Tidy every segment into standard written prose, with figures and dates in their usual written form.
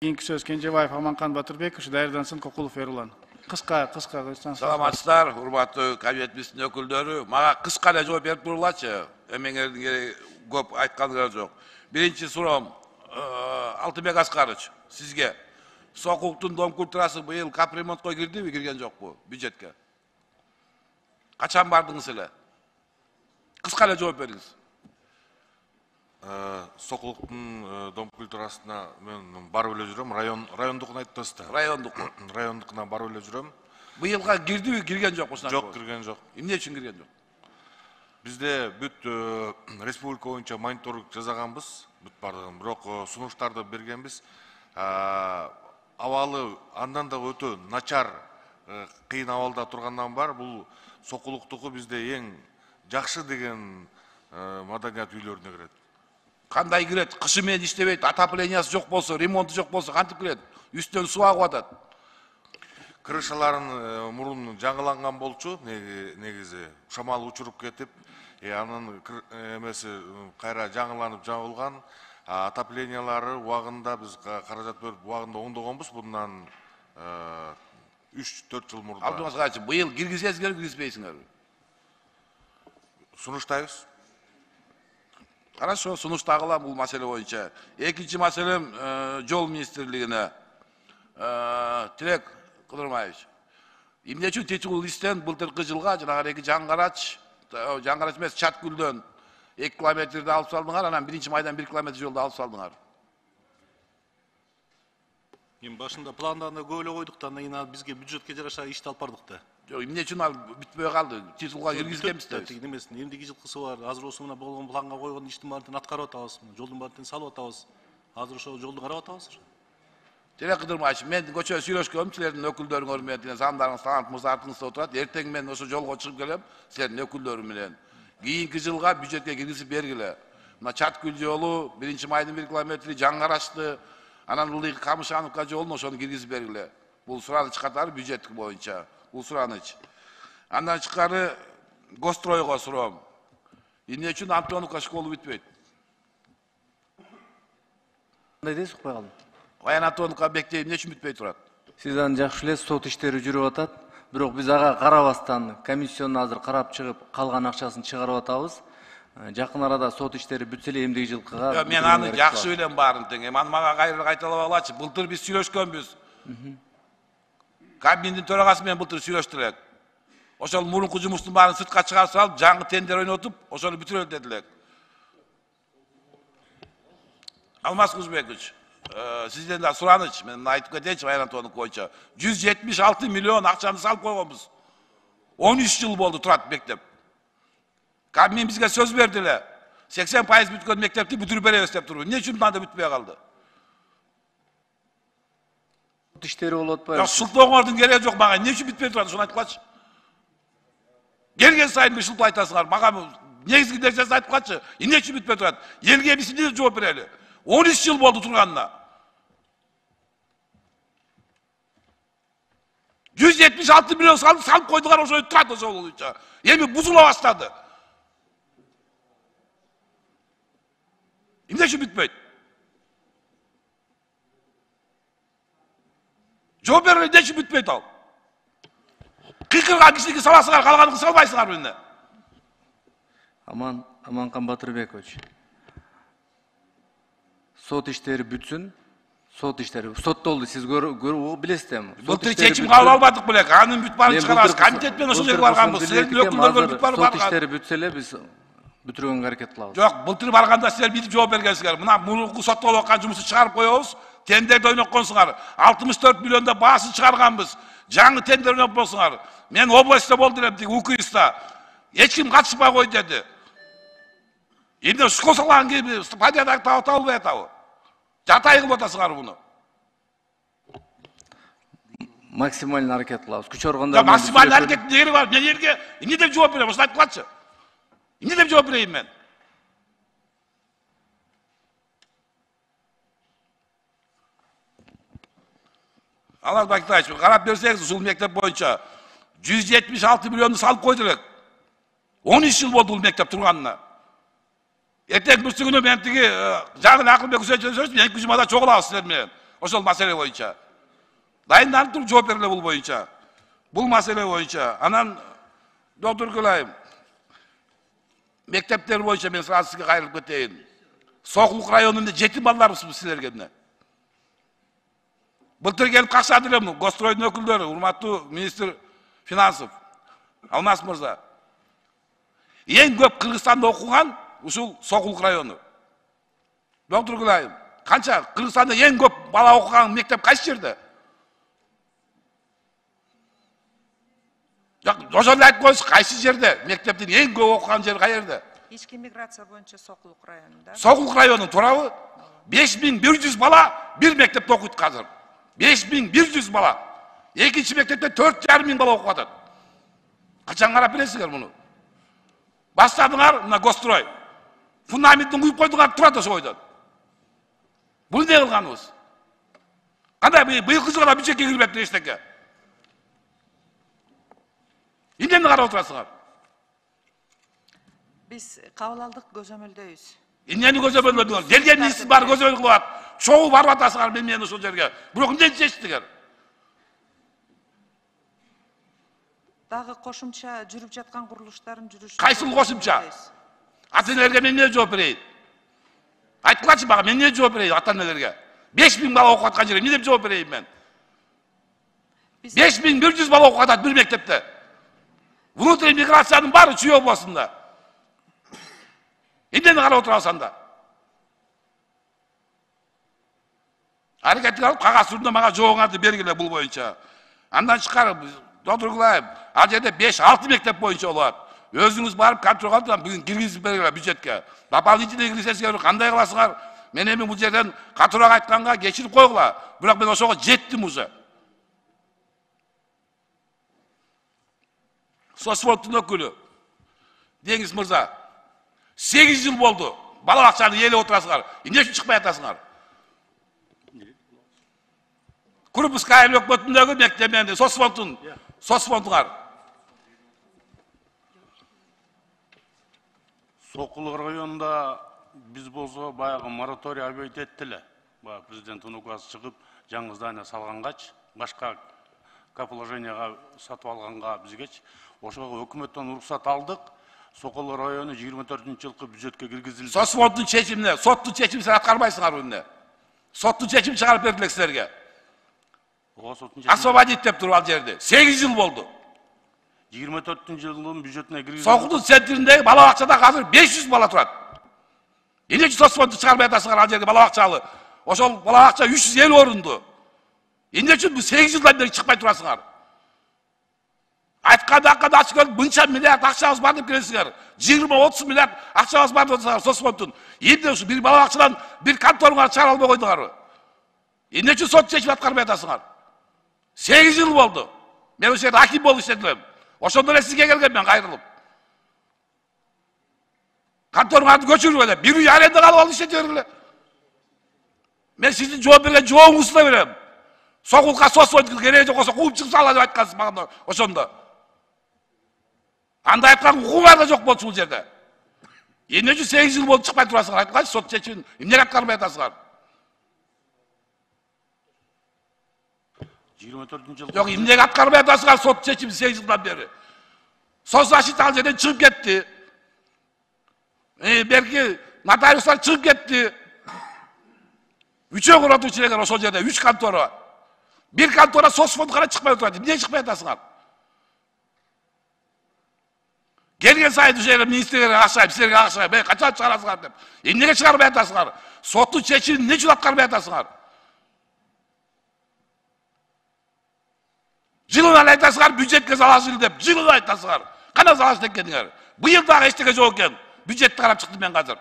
Kийинки сөз Кенжебаев Аманкан Батырбекович, Даярдансын Кокулов Эрлан. Кыска Саламатсыздар, урматтуу кабинетибиздин өкүлдөрү. Мага кыска эле жооп берип турулачы. Эмеңердин көп айтканыңар жок. Биринчи суроом Алтынбек Аскарович, сизге Сокулуктун дом культурасы быйыл капремонтко кирдиби, кирген жокпу бюджетке? Качан бардыңыз эле? Кыска эле жооп бериңиз. Сокулуктун дом культурасына мен барып эле жүрөм, райондукун айттыңыз да. Райондукуна барып эле жүрөм. Быйылга кирдиби, кирген жокпу? Жок, кирген жок. Эмне үчүн кирген жок? Бизде бүт республика боюнча мониторинг жасаганбыз, бүт бардыгын. Бирок сунуштарды бергенбиз. Абалы андан да өтө начар, кыйын абалда тургандан бар. Бул Сокулуктуку бизде эң жакшы деген маданият үйлөрүнө кирет. Кандай кирет? Кышы менен иштебейт, отоплениясы жок болсо, ремонту жок болсо кантип кирет? Үстөн суу агып атат. Крышаларын мурун жаңыланган болчу, негизи шамал учуруп кетип, анын эмеси кайра жаңыланып жабылган. Отоплениялары убагында биз каражат бөлүп убагында оңдогонбуз, bundan 3-4 жыл мурда. Алтынбек Аскарович, быйыл киргизесиңерби, киргизбейсиңерби? Сунуштайбыз. Хорошо, сунуштагыла бул маселе боюнча. Экинчи маселем жол министрлигине. Тилек Кудурмаевич, эмне үчүн течүүл истен былтыркы жылга жанагы жаңгарач эмес Чаткүлдөн 2 километрди алып салдыңар, анан 1-майдан 1 километр жолду алып салдыңар. Эми башында пландарды көп эле койдук да, анан бизге бюджетке жараша ишти алып бардык да. Жок, эмне үчүн ал бүтпөй калды? Титулга киргизгенбиз да. Немесин, эмдиги жылкысы бар, азыр ошо менен болгон планга койгон иштин баарын аткарып атабыз, жолдун баарын салып атабыз. Азыр ошо жолду карап атабыз. Тилек Кудурмаевич, мен көчө сүйлөшкөм, силердин өкүлдөрүңөр менен, замдарыңыз, Талант мырза артыңызда отурат. Эртең мен ошо жолго чыгып келем, силердин өкүлдөрү менен. Кийинки жылга бюджетке киргизип бергиле. Мына Чаткүл жолу, 1-майдын 1 километри, жаңгарачты, анан Ылдый Камышановка жолун ошону киргизип бергиле. Бул сураныч катары бюджет боюнча. Бул сураныч. Андан тышкары Гостройго суроом. Эмне үчүн Антоновка школу бүтпөйт? Кандай дейсиз, укпай калдым. Баян Антоновка мектеби эмне үчүн бүтпөй турат? Сиз аны жакшы элесиз, сот иштери жүрүп атат. Бирок биз ага карабастан комиссиону азыр карап чыгып, калган акчасын чыгарып атабыз. Жакын арада сот иштери бүтсө эле эмдиги жылкыга. Мен аны жакшы билем баарын тең. Аны мага кайра кайталап алачы. Былтыр биз сүйлөшкөнбүз. Кабинеттин төрагасы менен былтыр сүйлөштү элек. Ошол мурунку жумуштун баарын сыртка чыгарып салып, жаңы тендер ойнотуп, ошону бүтүрөлү дедилер. Алмаз Кузбекович, сизден да сураныч, мен айтып кетейинчи Баян Антоновка боюнча. 176 миллион акчаны салып койгонбуз. 13 жыл болду турат мектеп. Кабинет бизге сөз берди эле. 80% бүткөн мектепти бүтүрүп беребиз деп туруп. Эмне үчүн анда бүтпөй калды? Сот иштери болуп атпайбы? Жок, шылтооңордун кереги жок мага. Эмне үчүн бүтпөй турат, ошону айткылачы. Келген сайын шылтоо айтасыңар. Мага негизги нерсесин айтып калчы. Эмне үчүн бүтпөй турат? Элге биз эмне жооп берели? 13 жыл болду турганына. 176 миллион салып койдуңар, ошо турат ошол боюнча. Эми бузула баштады. Эмне үчүн бүтпөйт? Жооп берели, эмне үчүн бүтпөйт ал? Кыйкырган кишиники саласыңар, калганын салбайсыңар эмне? Аманкан Батырбекович. Сот иштери бүтсүн. Сот иштери. Соттолду, сиз көрүп билесиз эми. Былтыр чечим кабыл албадык белек. Анын бүт баарын чыгарабыз. Комитет менен ошол жерге барганбыз. Силердин өкүлдөргө бүт баары барган. Сот иштери бүтсө эле биз бүтүргөнгө аракет кылабыз. Жок, былтыр барганда силер битип жооп бергенсиңер. Мына мурунку соттолуп аткан жумушту чыгарып коебуз. Тендерди ойноп койсуңар. 64 миллионда баасын чыгарганбыз. Жаңы тендер ойноп койсуңар. Мен областта болдум элем, тиги УКИСта. Эч ким катышпай кой деди. Эмне школ салган кийби падияда табылбай атабы? Жатай кылып атасыңар буну. Максималный аракет кылабыз. Күч органдар. Максималный аракеттин кереги бар. Мен элге эмне деп жооп берем? Ошону айтып калчы. Эмне деп жооп берейин мен? Алмаз Бактаевич, карап берсеңиз, ушул мектеп боюнча 176 миллионду салып койду элек. 13 жыл болду бул мектеп турганына. Эртең бүрсүгүнө мен тиги жагын Акылбек Үсенчи сөз менен 2 жумада чогулабыз силер менен. Ошол маселе боюнча. Дайынданып туруп жооп бергиле бул боюнча. Бул маселе боюнча. Анан доктор Гүлайым, мектептер боюнча мен сразу сизге кайрылып кетейин. Сокулук районунда жетим балдарыбызбыз силерге эмне? Былтыр келип какшады элем Гостройдун өкүлдөрү, урматтуу министр финансов Алмаз мырза. Эң көп Кыргызстанда окуган ушул Сокулук району. Доктор Гүлайым, канча Кыргызстанда эң көп бала окуган мектеп кайсы жерде? Ошол айтып коюңуз, кайсы жерде? Мектептин эң көп окуган жери кай жерде? Ички миграция боюнча Сокулук районунда. Сокулук району туурабы? 5100 бала бир мектепте окуйт азыр. 5100 бала. Экинчи мектепте 4,5 бала окуп атат. Качан карап бересиңер муну? Баштадыңар мына Гострой. Фундаментин куюп койдуңар, турат ошо бойдон. Бул эмне кылганыбыз? Кандай быйылкы жылга бюджетке кирбепти эчтеке? Эмнени карап отурасыңар? Биз кабыл алдык, көзөмөлдөйбүз. Эмнени көзөмөлдөдүңөр? Келген министр бар көзөмөл кылып атат. Чогуу барып атасыңар мен ошол жерге. Бирок эмнени чечтиңер? Дагы кошумча жүрүп жаткан курулуштардын жүрүшүн. Кайсыл кошумча? Ата-энелерге мен эмне жооп берейин? Айткылачы мага, мен эмне жооп берейин ата-энелерге? 5000 бала окуп аткан жерге эмне деп жооп берейин мен? 5100 бала окуп атат бир мектепте. Внутренний миграциянын баары Чүй областында. Эмнени карап отурабыз анда? Аракет кылып кагаз түрүндө мага жообуңарды бергиле бул боюнча. Андан тышкары доктор Гүлайым, ал жерде 5-6 мектеп боюнча болот. Өзүңүз барып контролго алып бүгүн киргизип бергиле бюджетке. Дополнительный киргизесиңер кандай кыласыңар? Мен эми бул жерден катуураак айтканга кечирип койгула. Бирок мен ошого жеттим уже. Соцфонддун өкүлү Деңиз мырза, 8 жыл болду. Бала бакчаны ээлеп отурасыңар. Эмне үчүн чыкпай атасыңар? Крупская өкмөтүндөгү мектептен соцфондуңар. Сокулук районунда биз болсо баягы мораторий объявить эттиле. Баягы президенттин указы чыгып, жаңы здание салгангач, башка положенияга сатып алганга бизгеч ошого өкмөттөн уруксат алдык. Сокулук району 24-жылкы бюджетке киргизилди. Соцфонддун чечимине, соттун чечимин силер аткарбайсыңар эмне? Соттун чечимин чыгарып бердилер силерге. Освободить деп туруп ал жерди. 8 жыл болду. 24-жылдын бюджетине киргизилди. Сокулдун центриндеги бала бакчада азыр 500 бала турат. Эмне үчүн соцфондду чыгарбай атасыңар ал жерге бала бакчалы? Ошол бала бакча 350 орунду. Эмне үчүн бул 8 жылдан бери чыкпай турасыңар? Айтканда ачык келип мынча миллиард акчабыз бар деп келесиңер. 20-30 миллиард акчабыз бар деп атасыңар соцфонддун. Эмне ушу бир бала бакчадан бир конторуңар чыгара албай койдуңарбы? Эмне үчүн сот чечип аткарбай атасыңар? 8 жыл болду. Мен ошол жерде аким болуп иштедим. Ошондо эле сизге келгем мен кайрылып. Конторуңарды көчүрүп эле, бир үй арендага алып иштете бергиле. Мен сиздин жооп берген жообуңузду да берем. Сокулукка соцфонд кереги жок болсо кууп чыгып сала деп айткансыз мага ошондо. Анда айткан укугуңар да жок болчу бул жерде. Эмне үчүн 8 жыл болуп чыкпай турасыңар? Айтканчы сот чечимин эмне аткарбай атасыңар? 24-жыл. Жок, эмнеге аткарбай атасыңар сот чечимин 8 жылдан бери? Соцзащита ал жерден чыгып кетти. Берки нотариустар чыгып кетти. Үчөө куротуучулар ошол жерде 3 контора. Бир контора соцфондго гана чыкпай турат. Эмне чыкпай атасыңар? Келген сайын ушул министрлер акча, силерге акча, мен качан чыгарасыңар деп. Эмнеге чыгарбай атасыңар? Соттун чечимин эмне үчүн аткарбай атасыңар? Жылына айтасыңар бюджетке залажыл деп, жылына айтасыңар. Кана залаж экениңер? Быйыл дагы эчтеке жок экен. Бюджетти карап чыктым мен азыр.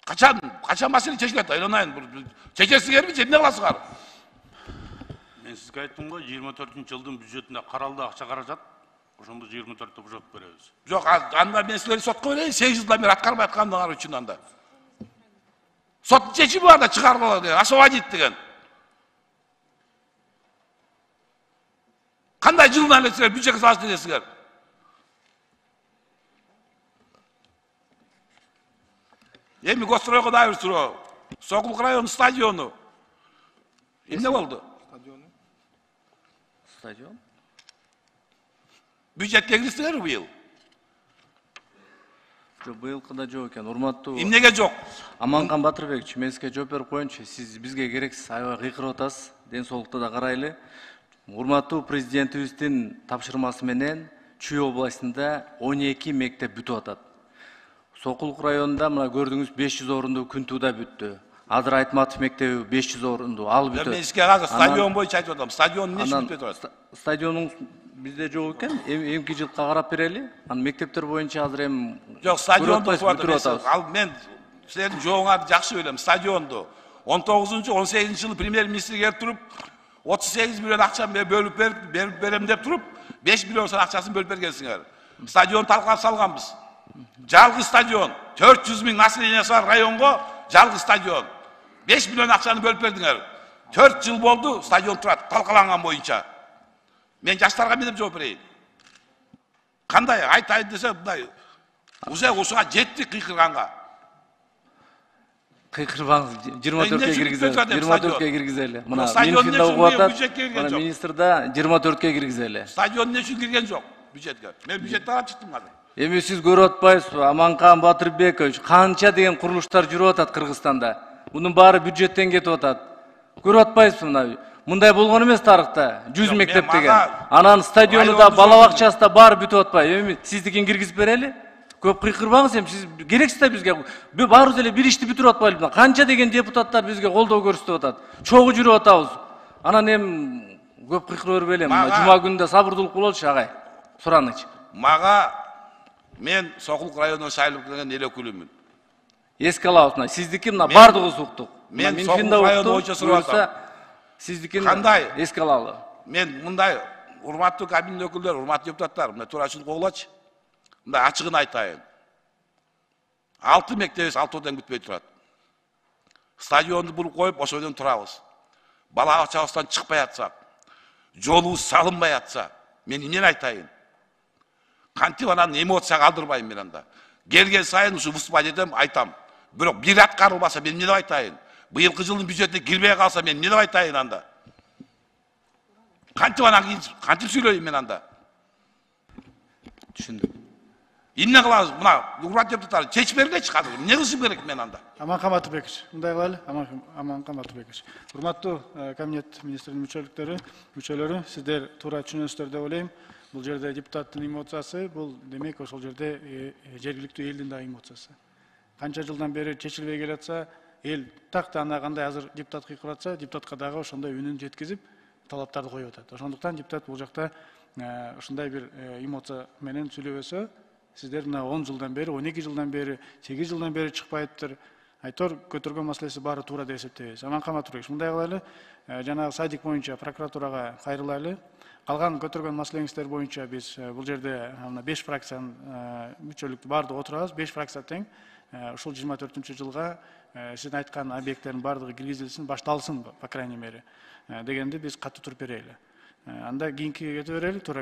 Качан маселе чечилет? Ойлонайын. Чечесиңерби, эмне кыласыңар? Мен сизге айттым го, 24-жылдын бюджетинде каралды акча каражат. Ошондо 24-тө бюджет беребиз. Жок, анда мен силерди сотко берейин, 8 жылдан бери аткарбай аткандыгыңар үчүн анда. Сот чечими бар да чыгаргыла деген, освободить деген. Кандай жылдан эле силер бюджетке салыш десиңер? Эми Костройго да бир суроо. Сокулук району стадиону. Эмне болду? Stadion. Бюджетке киргиздиңерби быйыл? Жок, быйылкыда жок экен. Урматтуу Эмнеге жок? Аманкан Батырбекович, мен сизге жооп берип коеюнчу. Сиз бизге керексиз, аябай кыйкырып атасыз. Ден соолукта да карайлы. Урматтуу президентибиздин тапшырмасы менен Чүй областында 12 мектеп бүтүп атат. Сокулук районунда мына көрдүңүз 500 орунду Күнтууда бүттү. Адыр Айтматов мектеби 500 орунду ал бүтөт. Мен сизге азыр стадион боюнча айтып атам. Стадион эмне үчүн бүтпөй турат? Стадионун бизде жок экен. Эмки жылга карап берели. Анан мектептер боюнча азыр эми Жок, стадионду бүтүп атат. Ал мен силердин жооңарды жакшы билем. Стадионду 19-18 жылы премьер-министр келип туруп 38 миллион акча бөлүп берем деп туруп 5 миллион сом акчасын бөлүп бергенсиңер. Стадион талкалап салганбыз. Жалгыз стадион 400 миң населениясы бар районго жалгыз стадион 5 миллион акчаны бөлүп бердиңер. 4 жыл болду стадион турат талкаланган боюнча. Мен жаштарга эмне деп жооп берейин? Кандай айтайын десе мындай уже ушуга жетти кыйкырганга. Кыйкырбаңыз 24-кө киргизели. 24-кө киргизели. Мына стадион Минфинде эмне угуп үчүн атат. бюджетке кирген Мына жок? министрда 24-кө киргизели. Стадион эмне үчүн кирген жок бюджетке? Мен бюджетти карап чыктым азыр. Эми сиз көрүп атпайсызбы? Аманкан Батырбекович канча деген курулуштар жүрүп атат Кыргызстанда. Мунун баары бюджеттен кетип атат. Көрүп атпайсызбы мына? Мындай болгон эмес тарыхта. 100 мектеп деген. Анан стадиону да, бала бакчасы да баары бүтүп атпайбы? Эми сиздикин киргизип берели. Көп кыйкырбаңыз эми, сиз керексиз да бизге. Баарыбыз эле бир ишти бүтүрүп атпайлыбы? Канча деген депутаттар бизге колдоо көрсөтүп атат. Чогуу жүрүп атабыз. Анан эми көп кыйкыра бербейли. Жума күнүндө сабырдуулук бололчу агай. Суранычы. Мага мен Сокулук районуна шайлап келген эл өкүлүмүн. Эске алабыз. Сиздики мына бардыгыбыз уктук. Мен Сокулук району боюнча сурап атам. Сиздикин Кандай? эске алалы. Мен мындай урматтуу кабинет өкүлдөр, урматтуу депутаттар, мына туурачылык болгулачы. Мындай ачыгын айтайын. 6 мектебибиз 6 бүтпөй турат. Стадионду буруп коюп, ошодон турабыз. Бала бакчабыздан чыкпай атсак, жолубуз салынбай атса, мен эмнени айтайын? Кантип анан эмоция калтырбайм мен анда. Келген сайын ушу выступать этем, айтам. Бирок бир аткарылбаса мен эмне деп айтайын? Быйылкы жылдын бюджетине кирбей калса мен эмне деп айтайын анда? Кантип анан кантип сүйлөйм мен анда? Түшүндүм. Эмне кылабыз? Мына урматтуу депутаттар чечип бергилечи азыр. Эмне кылышым керек мен анда? Аманкан Батырбекович, мындай кылалы. Аманкан Батырбекович. Урматтуу кабинет министринин мүчөлөрү, сиздер туура түшүнөсүздөр деп ойлойм. Бул жерде депутаттын эмоциясы, бул демек ошол жерде жергиликтүү элдин да эмоциясы. Канча жылдан бери чечилбей келатса, эл так ана кандай азыр депутат кыйкырып атса, депутатка дагы ошондой үнүн жеткизип, талаптарды коюп атат. Ошондуктан депутат бул жакта ушундай бир эмоция менен сүйлөбөсө, сиздер мына 10 жылдан бери, 12 жылдан бери, 8 жылдан бери чыкпайыптыр. Айтор көтөргөн маселеси баары туура деп эсептейбиз. Аманкан Батырбекович, мындай кылайлы, жанагы садик боюнча прокуратурага кайрылайлы. Калган көтөргөн маселеңиздер боюнча биз бул жерде 5 фракциянын мүчөлүктү баардыгы отурабыз, 5 фракция тең. Ушул 24-жылга сиздин айткан объекттердин баардыгы киргизилсин, башталсын, по крайней мере, дегенди биз катуу туруп берели. Анда кийинки кете берели, туура